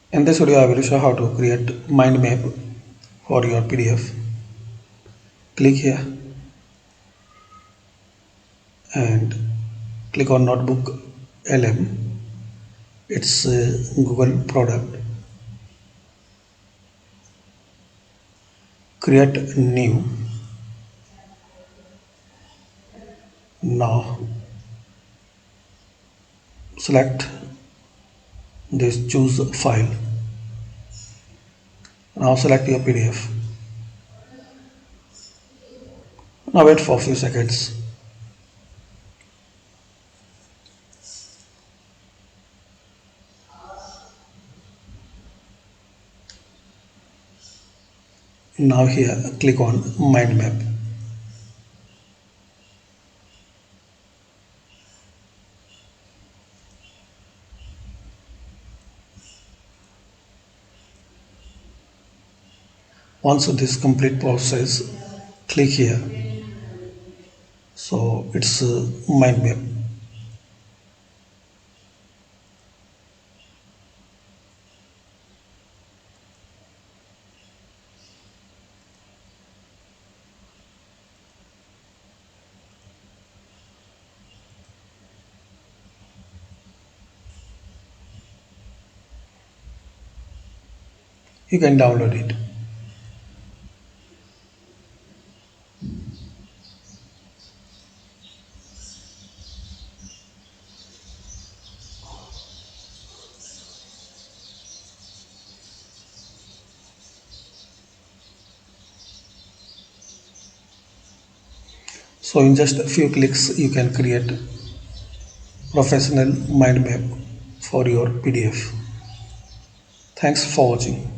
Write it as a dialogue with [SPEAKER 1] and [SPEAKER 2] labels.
[SPEAKER 1] In this video, I will show how to create mind map for your PDF. Click here and click on Notebook LM. It's a Google product. Create new. Now select this, choose file. Now select your PDF. Now wait for a few seconds. Now here click on mind map. Once this complete process, click here. So it's mind map. You can download it. So in just a few clicks, you can create professional mind map for your PDF. Thanks for watching.